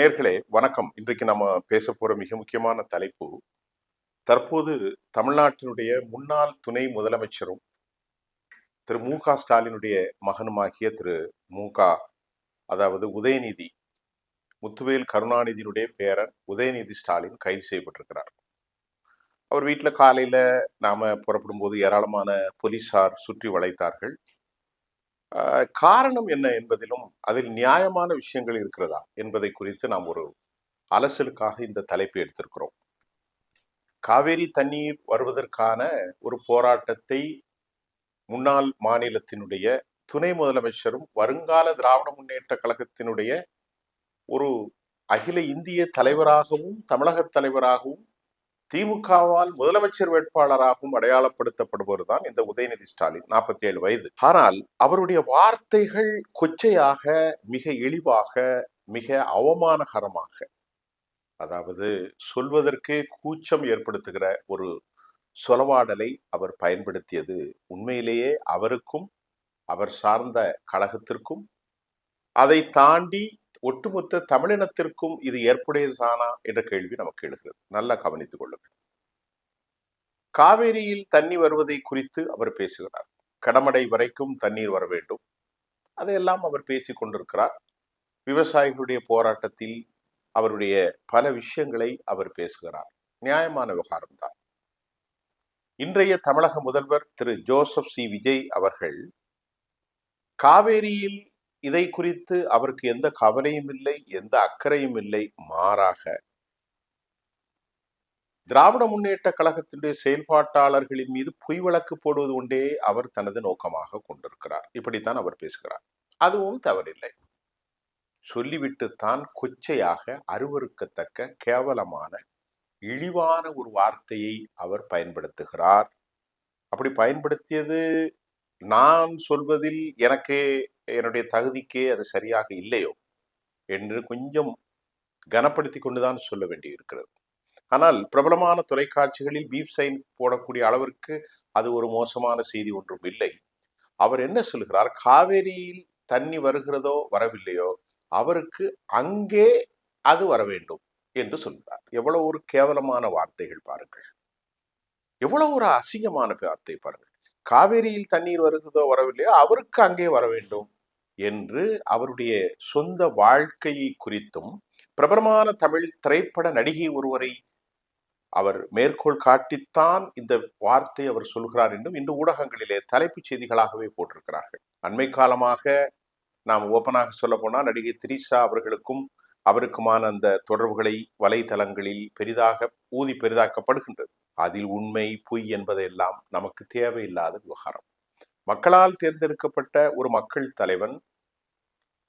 நேயர்களே வணக்கம். இன்றைக்கு நம்ம பேச போற மிக முக்கியமான தலைப்பு, தற்போது தமிழ்நாட்டினுடைய முன்னாள் துணை முதலமைச்சரும் திரு மு.க.ஸ்டாலினுடைய மகனுமாகிய திரு மு.க. அதாவது உதயநிதி, முத்துவேல் கருணாநிதியினுடைய பேரன் உதயநிதி ஸ்டாலின் கைது செய்யப்பட்டிருக்கிறார். அவர் வீட்டில் காலையில நாம புறப்படும் போது ஏராளமான போலீசார் சுற்றி வளைத்தார்கள். காரணம் என்ன என்பதிலும் அதில் நியாயமான விஷயங்கள் இருக்கிறதா என்பதை குறித்து நாம் ஒரு அலசலுக்காக இந்த தலைப்பை எடுத்திருக்கிறோம். காவேரி தண்ணீர் வருவதற்கான ஒரு போராட்டத்தை முன்னாள் மாநிலத்தினுடைய துணை முதலமைச்சரும் வருங்கால திராவிட முன்னேற்ற கழகத்தினுடைய ஒரு அகில இந்திய தலைவராகவும் தமிழக தலைவராகவும் திமுகவால் முதலமைச்சர் வேட்பாளராகவும் அடையாளப்படுத்தப்படுபவர் தான் இந்த உதயநிதி ஸ்டாலின், 47 வயது. ஆனால் அவருடைய வார்த்தைகள் கொச்சையாக, மிக இழிவாக, மிக அவமானகரமாக, அதாவது சொல்வதற்கே கூச்சம் ஏற்படுத்துகிற ஒரு சொலவாடலை அவர் பயன்படுத்தியது உண்மையிலேயே அவருக்கும் அவர் சார்ந்த கழகத்திற்கும் அதை தாண்டி ஒட்டுமொத்த தமிழினத்திற்கும் இது ஏற்புடையதுதானா என்ற கேள்வி நமக்கு எழுகிறது. நல்லா கவனித்துக் கொள்ளுங்கள். காவேரியில் தண்ணி வருவதை குறித்து அவர் பேசுகிறார். கடமடை வரைக்கும் தண்ணீர் வர வேண்டும், அதையெல்லாம் அவர் பேசிக் கொண்டிருக்கிறார். விவசாயிகளுடைய போராட்டத்தில் அவருடைய பல விஷயங்களை அவர் பேசுகிறார். நியாயமான விவகாரம்தான். இன்றைய தமிழக முதல்வர் திரு ஜோசப் சி விஜய் அவர்கள் காவேரியில் இதை குறித்து அவருக்கு எந்த கவலையும் இல்லை, எந்த அக்கறையும் இல்லை. மாறாக திராவிட முன்னேற்ற கழகத்தினுடைய செயல்பாட்டாளர்களின் மீது பொய் வழக்கு போடுவது ஒன்றே அவர் தனது நோக்கமாக கொண்டிருக்கிறார். இப்படித்தான் அவர் பேசுகிறார். அதுவும் தவறில்லை. சொல்லிவிட்டு தான் கொச்சையாக, அருவருக்கத்தக்க, கேவலமான, இழிவான ஒரு வார்த்தையை அவர் பயன்படுத்துகிறார். அப்படி பயன்படுத்தியது நான் சொல்வதில் எனக்கே, என்னுடைய தகுதிக்கே அது சரியாக இல்லையோ என்று கொஞ்சம் கனப்படுத்தி கொண்டுதான் சொல்ல வேண்டி இருக்கிறது. ஆனால் பிரபலமான தொலைக்காட்சிகளில் பீப் சைன் போடக்கூடிய அளவிற்கு அது ஒரு மோசமான செய்தி ஒன்றும் இல்லை. அவர் என்ன சொல்கிறார்? காவேரியில் தண்ணி வருகிறதோ வரவில்லையோ அவருக்கு அங்கே அது வர வேண்டும் என்று சொல்கிறார். எவ்வளவு ஒரு கேவலமான வார்த்தைகள் பாருங்கள், எவ்வளவு ஒரு அசிங்கமான வார்த்தை பாருங்கள். காவேரியில் தண்ணீர் வருகிறதோ வரவில்லையோ அவருக்கு அங்கே வர வேண்டும் என்று அவருடைய சொந்த வாழ்க்கையை குறித்தும் பிரபலமான தமிழ் திரைப்பட நடிகை ஒருவரை அவர் மேற்கோள் காட்டித்தான் இந்த வார்த்தை அவர் சொல்கிறார் என்றும் இன்று ஊடகங்களிலே தலைப்புச் செய்திகளாகவே போட்டிருக்கிறார்கள். அண்மை காலமாக நாம் ஓப்பனாக சொல்ல போனால் நடிகை திரிஷா அவர்களுக்கும் அவருக்குமான அந்த தொடர்புகளை வலைதளங்களில் பெரிதாக்கப்படுகின்றது. அதில் உண்மை பொய் என்பதெல்லாம் நமக்கு தேவையில்லாத விவகாரம். மக்களால் தேர்ந்தெடுக்கப்பட்ட ஒரு மக்கள் தலைவன்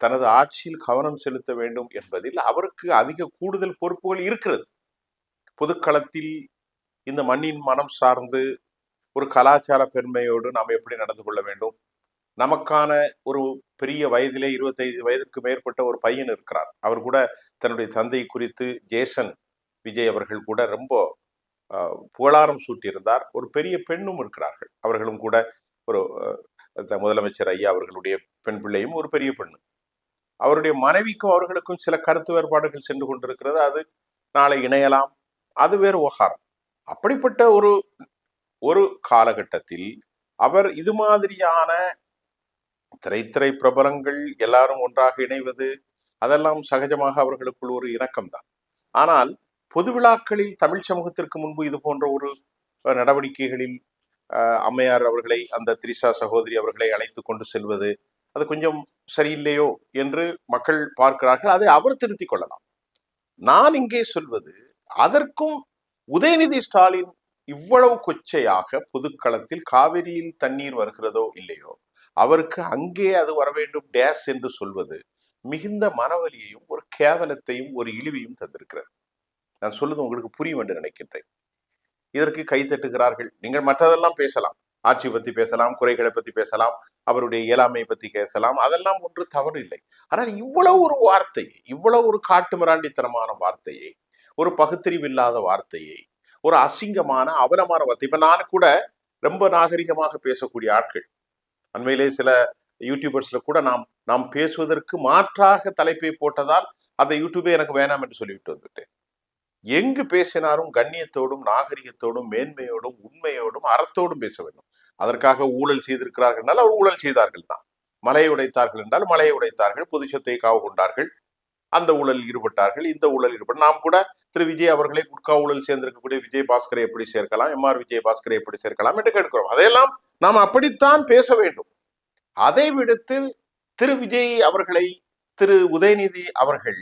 தனது ஆட்சியில் கவனம் செலுத்த வேண்டும் என்பதில் அவருக்கு அதிக கூடுதல் பொறுப்புகள் இருக்கிறது. பொதுக்களத்தில் இந்த மண்ணின் மனம் சார்ந்து ஒரு கலாச்சார பெருமையோடு நாம் எப்படி நடந்து கொள்ள வேண்டும், நமக்கான ஒரு பெரிய வயதிலே 25 வயதுக்கு மேற்பட்ட ஒரு பையன் இருக்கிறார். அவர் கூட தன்னுடைய தந்தை குறித்து ஜேசன் விஜய் அவர்கள் கூட ரொம்ப புகழாரம் சூட்டியிருந்தார். ஒரு பெரிய பெண்ணும் இருக்கிறார்கள், அவர்களும் கூட ஒரு முதலமைச்சர் ஐயா அவர்களுடைய பெண் பிள்ளையும் ஒரு பெரிய பெண்ணு. அவருடைய மனைவிக்கும் அவர்களுக்கும் சில கருத்து வேறுபாடுகள் சென்று கொண்டிருக்கிறது. அது நாளை இணையலாம், அது வேறு விவகாரம். அப்படிப்பட்ட ஒரு காலகட்டத்தில் அவர் இது மாதிரியான திரை பிரபலங்கள் எல்லாரும் ஒன்றாக இணைவது அதெல்லாம் சகஜமாக அவர்களுக்குள் ஒரு இணக்கம்தான். ஆனால் பொது விழாக்களில் தமிழ் சமூகத்திற்கு முன்பு இது போன்ற ஒரு நடவடிக்கைகளில் அம்மையார் அவர்களை, அந்த திரிஷா சகோதரி அவர்களை அழைத்து கொண்டு செல்வது அது கொஞ்சம் சரியில்லையோ என்று மக்கள் பார்க்கிறார்கள். அதை அவர் திருத்திக் கொள்ளலாம். நான் இங்கே சொல்வது, அதற்கும் உதயநிதி ஸ்டாலின் இவ்வளவு கொச்சையாக பொதுக்களத்தில் காவிரியில் தண்ணீர் வருகிறதோ இல்லையோ அவருக்கு அங்கே அது வர வேண்டும் டேஸ் என்று சொல்வது மிகுந்த மனவலியையும் ஒரு கேவலத்தையும் ஒரு இழிவையும் தந்திருக்கிறது. நான் சொல்லுது உங்களுக்கு புரியும் என்று நினைக்கின்றேன். இதற்கு கை தட்டுகிறார்கள். நீங்கள் மற்றதெல்லாம் பேசலாம், ஆட்சி பத்தி பேசலாம், குறைகளை பத்தி பேசலாம், அவருடைய இயலாமை பத்தி பேசலாம், அதெல்லாம் ஒன்று தவறு இல்லை. ஆனால் இவ்வளவு ஒரு வார்த்தையை, இவ்வளவு ஒரு காட்டு மிராண்டித்தனமான வார்த்தையை, ஒரு பகுத்தறிவில்லாத வார்த்தையை, ஒரு அசிங்கமான அவலமான வார்த்தை. இப்ப நான் கூட ரொம்ப நாகரிகமாக பேசக்கூடிய ஆட்கள், அண்மையிலே சில யூடியூபர்ஸ்ல கூட நாம் பேசுவதற்கு மாற்றாக தலைப்பை போட்டதால் அந்த யூடியூபே எனக்கு வேணாம் என்று சொல்லிவிட்டு வந்துட்டேன். எங்கு பேசினாலும் கண்ணியத்தோடும் நாகரிகத்தோடும் மேன்மையோடும் உண்மையோடும் அறத்தோடும் பேச வேண்டும். அதற்காக ஊழல் செய்திருக்கிறார்கள் என்றால் அவர் ஊழல் செய்தார்கள் தான். மலையை உடைத்தார்கள் என்றால் மலையை உடைத்தார்கள், பொது சொத்தை காவு கொண்டார்கள், அந்த ஊழலில் ஈடுபட்டார்கள், இந்த ஊழல் ஈடுபட்டு நாம் கூட திரு விஜய் அவர்களை குட்கா ஊழல் சேர்ந்திருக்கக்கூடிய விஜய் பாஸ்கரை எப்படி சேர்க்கலாம், எம்.ஆர். விஜய் பாஸ்கரை எப்படி சேர்க்கலாம் என்று கேட்கிறோம். அதையெல்லாம் நாம் அப்படித்தான் பேச வேண்டும். அதை விடுத்து திரு விஜய் அவர்களை, திரு உதயநிதி அவர்கள்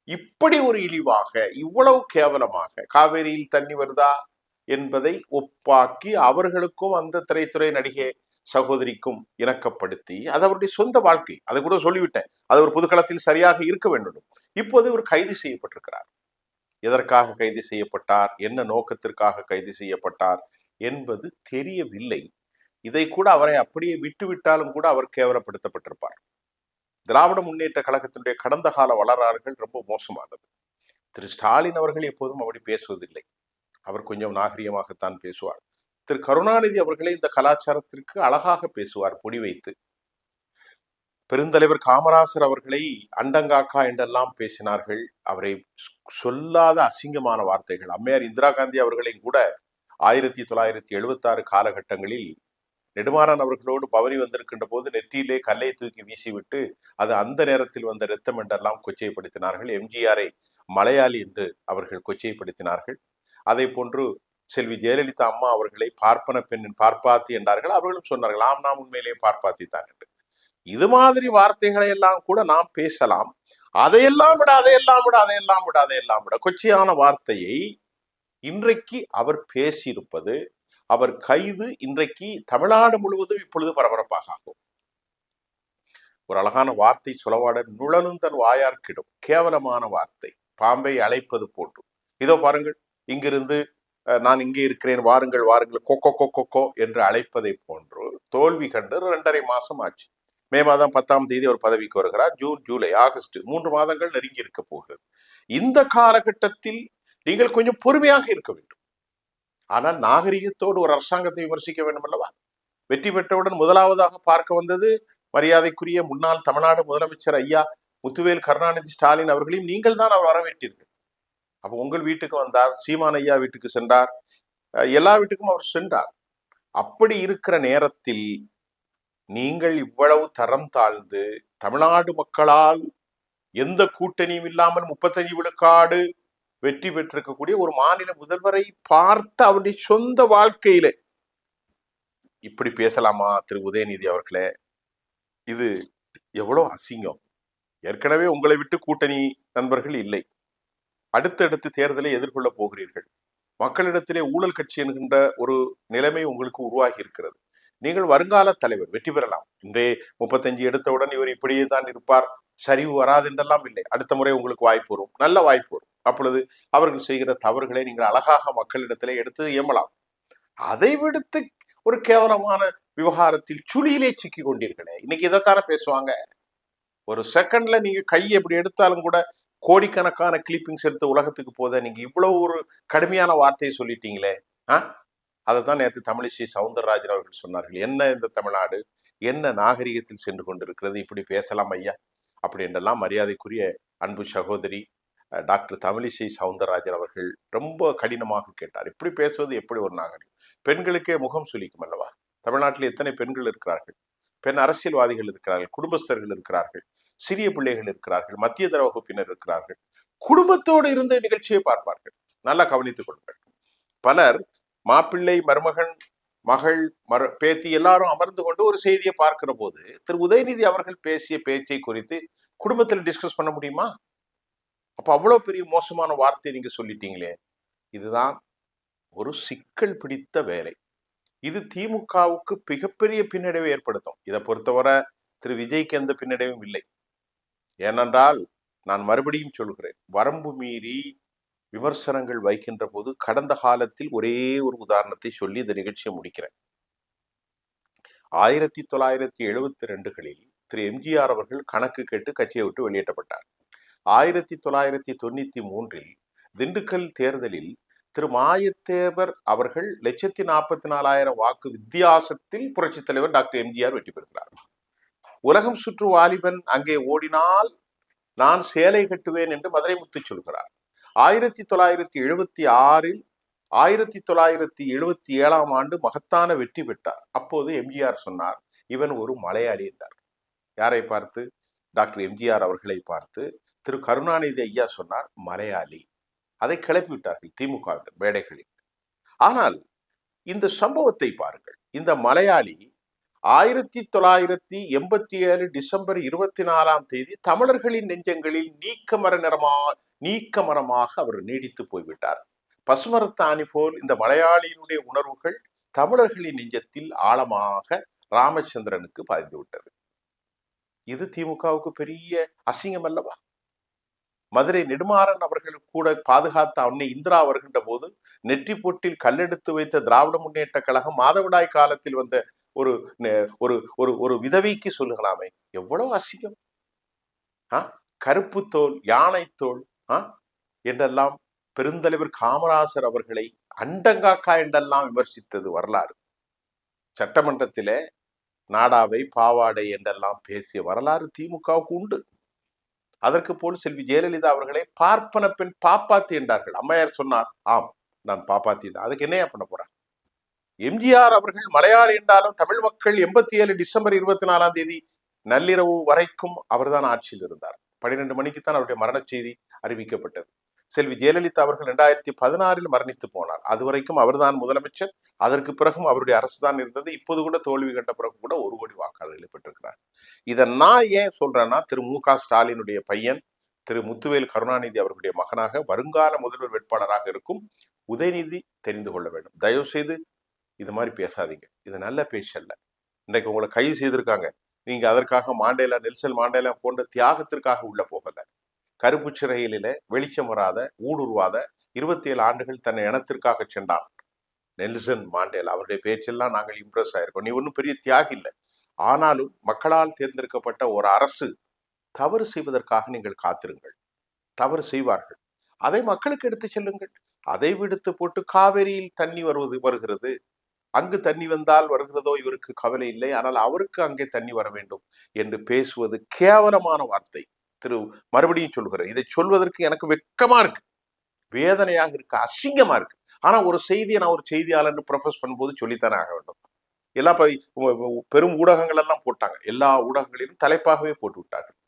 இப்படி ஒரு இழிவாக, இவ்வளவு கேவலமாக காவேரியில் தண்ணி வருதா என்பதை ஒப்பாக்கி அவர்களுக்கும் அந்த திரைத்துறை நடிகை சகோதரிக்கும் இணக்கப்படுத்தி, அது அவருடைய சொந்த வாழ்க்கை. அதை கூட சொல்லிவிட்டேன், அது ஒரு புதுக்களத்தில் சரியாக இருக்க வேண்டும். இப்போது ஒரு கைது செய்யப்பட்டிருக்கிறார். எதற்காக கைது செய்யப்பட்டார், என்ன நோக்கத்திற்காக கைது செய்யப்பட்டார் என்பது தெரியவில்லை. இதை கூட அவரை அப்படியே விட்டுவிட்டாலும் கூட அவர் கேவலப்படுத்தப்பட்டிருப்பார். திராவிட முன்னேற்ற கழகத்தினுடைய கடந்த கால வரலாறுகள் ரொம்ப மோசமானது. திரு ஸ்டாலின் அவர்கள் எப்போதும் அப்படி பேசுவதில்லை. அவர் கொஞ்சம் நாகரிகமாகத்தான் பேசுவார். திரு கருணாநிதி அவர்களே இந்த கலாச்சாரத்திற்கு அழகாக பேசுவார், பொடி வைத்து. பெருந்தலைவர் காமராசர் அவர்களை அண்டங்காக்கா என்றெல்லாம் பேசினார்கள். அவரை சொல்லாத அசிங்கமான வார்த்தைகள். அம்மையார் இந்திரா காந்தி அவர்களையும் கூட 1976 காலகட்டங்களில் நெடுமாறன் அவர்களோடு பவனி வந்திருக்கின்ற போது நெற்றியிலே கல்லை தூக்கி வீசிவிட்டு அது அந்த நேரத்தில் வந்த ரத்தம் என்றெல்லாம் கொச்சைப்படுத்தினார்கள். எம்ஜிஆரை மலையாளி என்று அவர்கள் கொச்சைப்படுத்தினார்கள். அதை போன்று செல்வி ஜெயலலிதா அம்மா அவர்களை பார்ப்பன பெண்ணின் பார்ப்பாத்தி என்றார்கள். அவர்களும் சொன்னார்கள், ஆம், நாம் உண்மையிலேயே பார்ப்பாத்தி தான் என்று. இது மாதிரி வார்த்தைகளை எல்லாம் கூட நாம் பேசலாம். அதையெல்லாம் விட அதையெல்லாம் விட அதையெல்லாம் விட அதையெல்லாம் விட கொச்சையான வார்த்தையை இன்றைக்கு அவர் பேசியிருப்பது, அவர் கைது இன்றைக்கு தமிழ்நாடு முழுவதும் இப்பொழுது பரபரப்பாக ஆகும். ஒரு அழகான வார்த்தை சொலவாட நுழலுந்தன் வாயார்க்கிடும், கேவலமான வார்த்தை, பாம்பை அழைப்பது போன்று. இதோ பாருங்கள், இங்கிருந்து நான் இங்கே இருக்கிறேன், வாருங்கள் வாருங்கள், கொக்கோ கொக்கோ என்று அழைப்பதை போன்று தோல்வி கண்டு 2.5 மாசம் ஆச்சு. மே மாதம் 10ஆம் தேதி அவர் பதவிக்கு வருகிறார். ஜூன், ஜூலை, ஆகஸ்ட் 3 மாதங்கள் நெருங்கி இருக்க போகிறது. இந்த காலகட்டத்தில் நீங்கள் கொஞ்சம் பொறுமையாக இருக்க வேண்டும். ஆனால் நாகரிகத்தோடு ஒரு அரசாங்கத்தை விமர்சிக்க வேண்டும் அல்லவா? வெற்றி பெற்றவுடன் முதலாவதாக பார்க்க வந்தது மரியாதைக்குரிய முன்னாள் தமிழ்நாடு முதலமைச்சர் ஐயா முத்துவேல் கருணாநிதி ஸ்டாலின் அவர்களையும் நீங்கள் தான் அவர் வரவேற்றீர்கள். அப்போ உங்கள் வீட்டுக்கு வந்தார், சீமான் ஐயா வீட்டுக்கு சென்றார், எல்லா வீட்டுக்கும் அவர் சென்றார். அப்படி இருக்கிற நேரத்தில் நீங்கள் இவ்வளவு தரம் தாழ்ந்து தமிழ்நாடு மக்களால் எந்த கூட்டணியும் இல்லாமல் 35 விழுக்காடு வெற்றி பெற்றிருக்கக்கூடிய ஒரு மாநில முதல்வரை பார்த்து அவருடைய சொந்த வாழ்க்கையில இப்படி பேசலாமா திரு உதயநிதி அவர்களே? இது எவ்வளவு அசிங்கம். ஏற்கனவே உங்களை விட்டு கூட்டணி நண்பர்கள் இல்லை. அடுத்தடுத்து தேர்தலை எதிர்கொள்ள போகிறீர்கள். மக்களிடத்திலே ஊழல் கட்சி என்கின்ற ஒரு நிலைமை உங்களுக்கு உருவாகி இருக்கிறது. நீங்கள் வருங்கால தலைவர், வெற்றி பெறலாம். இன்றே 35 எடுத்தவுடன் இவர் இப்படியே தான் இருப்பார், சரிவு வராது என்றெல்லாம் இல்லை. அடுத்த முறை உங்களுக்கு வாய்ப்பு வரும், நல்ல வாய்ப்பு வரும். அப்பொழுது அவர்கள் செய்கிற தவறுகளை நீங்கள் அழகாக மக்களிடத்திலே எடுத்து ஏமலாம். அதை விடுத்து ஒரு கேவலமான விவகாரத்தில் சுழியிலே சிக்கி கொண்டீர்களே. இன்னைக்கு இதைத்தானே பேசுவாங்க. ஒரு செகண்ட்ல நீங்க கையை எப்படி எடுத்தாலும் கூட கோடிக்கணக்கான கிளிப்பிங்ஸ் எடுத்து உலகத்துக்கு போத நீங்க இவ்வளவு ஒரு கடுமையான வார்த்தையை சொல்லிட்டீங்களே. அதை தான் நேற்று தமிழிசை சவுந்தரராஜன் அவர்கள் சொன்னார்கள். என்ன இந்த தமிழ்நாடு, என்ன நாகரிகத்தில் சென்று கொண்டிருக்கிறது, இப்படி பேசலாம் ஐயா அப்படி என்றெல்லாம் மரியாதைக்குரிய அன்பு சகோதரி டாக்டர் தமிழிசை சவுந்தரராஜன் அவர்கள் ரொம்ப கடினமாக கேட்டார். இப்படி பேசுவது எப்படி ஒரு நாகரிகம்? பெண்களுக்கே முகம் சுளிக்கும் அல்லவா? தமிழ்நாட்டில் எத்தனை பெண்கள் இருக்கிறார்கள், பெண் அரசியல்வாதிகள் இருக்கிறார்கள், குடும்பஸ்தர்கள் இருக்கிறார்கள், சிறிய பிள்ளைகள் இருக்கிறார்கள், மத்திய தர வகுப்பினர் இருக்கிறார்கள். குடும்பத்தோடு இருந்த நிகழ்ச்சியை பார்ப்பார்கள். நல்லா கவனித்துக் கொள்ளுங்கள். பலர் மாப்பிள்ளை, மருமகன், மகள், பேத்தி எல்லாரும் அமர்ந்து கொண்டு ஒரு செய்தியை பார்க்கிற போது திரு உதயநிதி அவர்கள் பேசிய பேச்சை குறித்து குடும்பத்தில் டிஸ்கஸ் பண்ண முடியுமா? அப்ப அவ்வளவு பெரிய மோசமான வார்த்தை நீங்க சொல்லிட்டீங்களே. இதுதான் ஒரு சிக்கல் பிடித்த வேலை. இது திமுகவுக்கு மிகப்பெரிய பின்னடைவை ஏற்படுத்தும். இதை பொறுத்தவரை திரு விஜய்க்கு எந்த பின்னடைவும் இல்லை. ஏனென்றால் நான் மறுபடியும் சொல்கிறேன், வரம்பு மீறி விமர்சனங்கள் வைக்கின்ற போது கடந்த காலத்தில் ஒரே ஒரு உதாரணத்தை சொல்லி இந்த நிகழ்ச்சியை முடிக்கிறேன். 1972களில் திரு எம்ஜிஆர் அவர்கள் கணக்கு கேட்டு கட்சியை விட்டு வெளியேற்றப்பட்டார். 1993 திண்டுக்கல் தேர்தலில் திரு மாயத்தேவர் அவர்கள் 1,44,000 வாக்கு வித்தியாசத்தில் புரட்சித் தலைவர் டாக்டர் எம்ஜிஆர் வெற்றி பெறுகிறார். உலகம் சுற்று வாலிபன் அங்கே ஓடினால் நான் சேலை கட்டுவேன் என்று மதுரை முத்து சொல்கிறார். 1976 1977 மகத்தான வெற்றி பெற்றார். அப்போது எம்ஜிஆர் சொன்னார், இவன் ஒரு மலையாளி என்றார். யாரை பார்த்து? டாக்டர் எம்ஜிஆர் அவர்களை பார்த்து திரு கருணாநிதி ஐயா சொன்னார் மலையாளி. அதை கிளப்பி விட்டார்கள் திமுகவினர் மேடைகளில். ஆனால் இந்த சம்பவத்தை பாருங்கள். இந்த மலையாளி 1987 டிசம்பர் 24 தமிழர்களின் நெஞ்சங்களில் நீக்கமரமாக அவர் நீடித்து போய்விட்டார். பசுமரத்தாணி போல் இந்த மலையாளியினுடைய உணர்வுகள் தமிழர்களின் நெஞ்சத்தில் ஆழமாக ராமச்சந்திரனுக்கு பாய்ந்து விட்டது. இது திமுகவுக்கு பெரிய அசிங்கம் அல்லவா? மதுரை நெடுமாறன் அவர்கள் கூட பாதுகாத்த அன்னை இந்திரா வருகின்ற போது நெற்றி பொட்டில் கல்லெடுத்து வைத்த திராவிட முன்னேற்ற கழகம் மாதவிடாய் காலத்தில் வந்த ஒரு ஒரு ஒரு விதவைக்கு சொல்லுகலாமே, எவ்வளவு அசிங்கம்! கருப்பு தோல், யானை தோல் என்றெல்லாம் பெருந்தலைவர் காமராசர் அவர்களை அண்டங்காக்கா என்றெல்லாம் விமர்சித்தது வரலாறு. சட்டமன்றத்திலே நாடாவை பாவாடை என்றெல்லாம் பேசிய வரலாறு திமுகவுக்கு உண்டு. அதற்கு போல் செல்வி ஜெயலலிதா அவர்களை பார்ப்பன பெண் பாப்பாத்தி என்றார்கள். அம்மையார் சொன்னார், ஆம் நான் பாப்பாத்தி தான். அதுக்கு என்னையா பண்ண போறேன்? எம்ஜிஆர் அவர்கள் மலையாளி என்றாலும் தமிழ் மக்கள் 87 டிசம்பர் 24 நள்ளிரவு வரைக்கும் அவர்தான் ஆட்சியில் இருந்தார். 12 மணிக்குத்தான் அவருடைய மரண செய்தி அறிவிக்கப்பட்டது. செல்வி ஜெயலலிதா அவர்கள் 2016 மரணித்து போனார். அதுவரைக்கும் அவர்தான் முதலமைச்சர். அதற்கு பிறகும் அவருடைய அரசு தான் இருந்தது. இப்போது கூட தோல்வி கண்ட பிறகு கூட 1 கோடி வாக்காளர்களை பெற்றிருக்கிறார். இதை நான் ஏன் சொல்றேன்னா, திரு மு.க. ஸ்டாலினுடைய பையன் திரு முத்துவேல் கருணாநிதி அவர்களுடைய மகனாக வருங்கால முதல்வர் வேட்பாளராக இருக்கும் உதயநிதி தெரிந்து கொள்ள வேண்டும். தயவு செய்து இது மாதிரி பேசாதீங்க. இது நல்ல பேச்சு அல்ல. இன்றைக்கு உங்களை கைது செய்திருக்காங்க. நீங்க அதற்காக நெல்சன் மாண்டேலா போன்ற தியாகத்திற்காக உள்ள போகல. கருப்பு சிறையில வெளிச்சம் வராத, ஊடுருவாத 27 ஆண்டுகள் தன்னை இனத்திற்காக சென்றான் நெல்சன் மாண்டேலா. அவருடைய பேச்செல்லாம் நாங்கள் இம்ப்ரெஸ் ஆயிருக்கோம். நீ ஒன்றும் பெரிய தியாகி இல்லை. ஆனாலும் மக்களால் தேர்ந்தெடுக்கப்பட்ட ஒரு அரசு தவறு செய்வதற்காக நீங்கள் காத்திருங்கள். தவறு செய்வார்கள், அதை மக்களுக்கு எடுத்து செல்லுங்கள். அதை விடுத்து போட்டு காவேரியில் தண்ணி வருகிறது, அங்கு தண்ணி வந்தால் வருகிறதோ இவருக்கு கவலை இல்லை, ஆனால் அவருக்கு அங்கே தண்ணி வர வேண்டும் என்று பேசுவது கேவலமான வார்த்தை. மறுபடியும் சொல்கிறேன், இதை சொல்வதற்கு எனக்கு வெட்கமா இருக்கு, வேதனையாக இருக்கு, அசிங்கமா இருக்கு. ஆனா ஒரு செய்தியை நான் ஒரு செய்தியாளர் ப்ரொஃபஸ் பண்ணும்போது சொல்லித்தானே ஆக வேண்டும். எல்லா பெரும் ஊடகங்கள் எல்லாம் போட்டாங்க. எல்லா ஊடகங்களிலும் தலைப்பாகவே போட்டு விட்டார்கள்.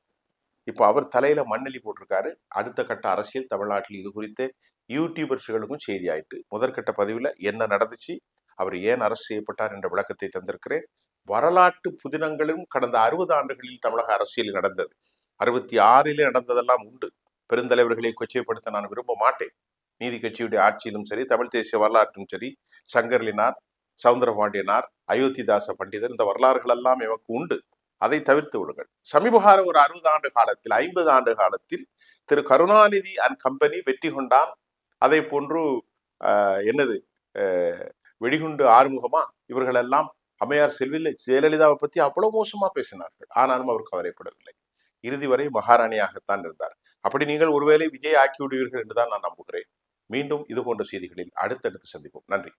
இப்போ அவர் தலையில மண்ணெலி போட்டிருக்காரு. அடுத்த கட்ட அரசியல் தமிழ்நாட்டில் இது குறித்து யூடியூபர்ஸ்களுக்கும் செய்தி ஆயிட்டு. முதற்கட்ட பதிவுல என்ன நடந்துச்சு, அவர் ஏன் அரசு செய்யப்பட்டார் என்ற விளக்கத்தை தந்திருக்கிறேன். வரலாற்று புதினங்களும் கடந்த 60 ஆண்டுகளில் தமிழக அரசியல் நடந்தது. 66 நடந்ததெல்லாம் உண்டு. பெருந்தலைவர்களை கொச்சைப்படுத்த நான் விரும்ப மாட்டேன். நீதி கட்சியுடைய ஆட்சியிலும் சரி, தமிழ் தேசிய வரலாற்றும் சரி, சங்கர்லினார், சவுந்தரபாண்டியனார், அயோத்திதாச பண்டிதர், இந்த வரலாறுகள் எல்லாம் எமக்கு உண்டு. அதை தவிர்த்து விடுங்கள். சமீபகால ஒரு 60 ஆண்டு காலத்தில், 50 ஆண்டு காலத்தில் திரு கருணாநிதி அண்ட் கம்பெனி வெற்றி கொண்டான். அதை போன்று வெடிகுண்டு ஆறுமுகமா இவர்கள் எல்லாம் அம்மையார் ஜெயலலிதாவை பத்தி அவ்வளவு மோசமா பேசினார்கள். ஆனாலும் அவர் கவலைப்படவில்லை. இறுதி வரை மகாராணியாகத்தான் இருந்தார். அப்படி நீங்கள் ஒருவேளை விஜய் ஆக்கி விடுவீர்கள் என்றுதான் நான் நம்புகிறேன். மீண்டும் இது போன்ற செய்திகளில் அடுத்தடுத்து சந்திப்போம். நன்றி.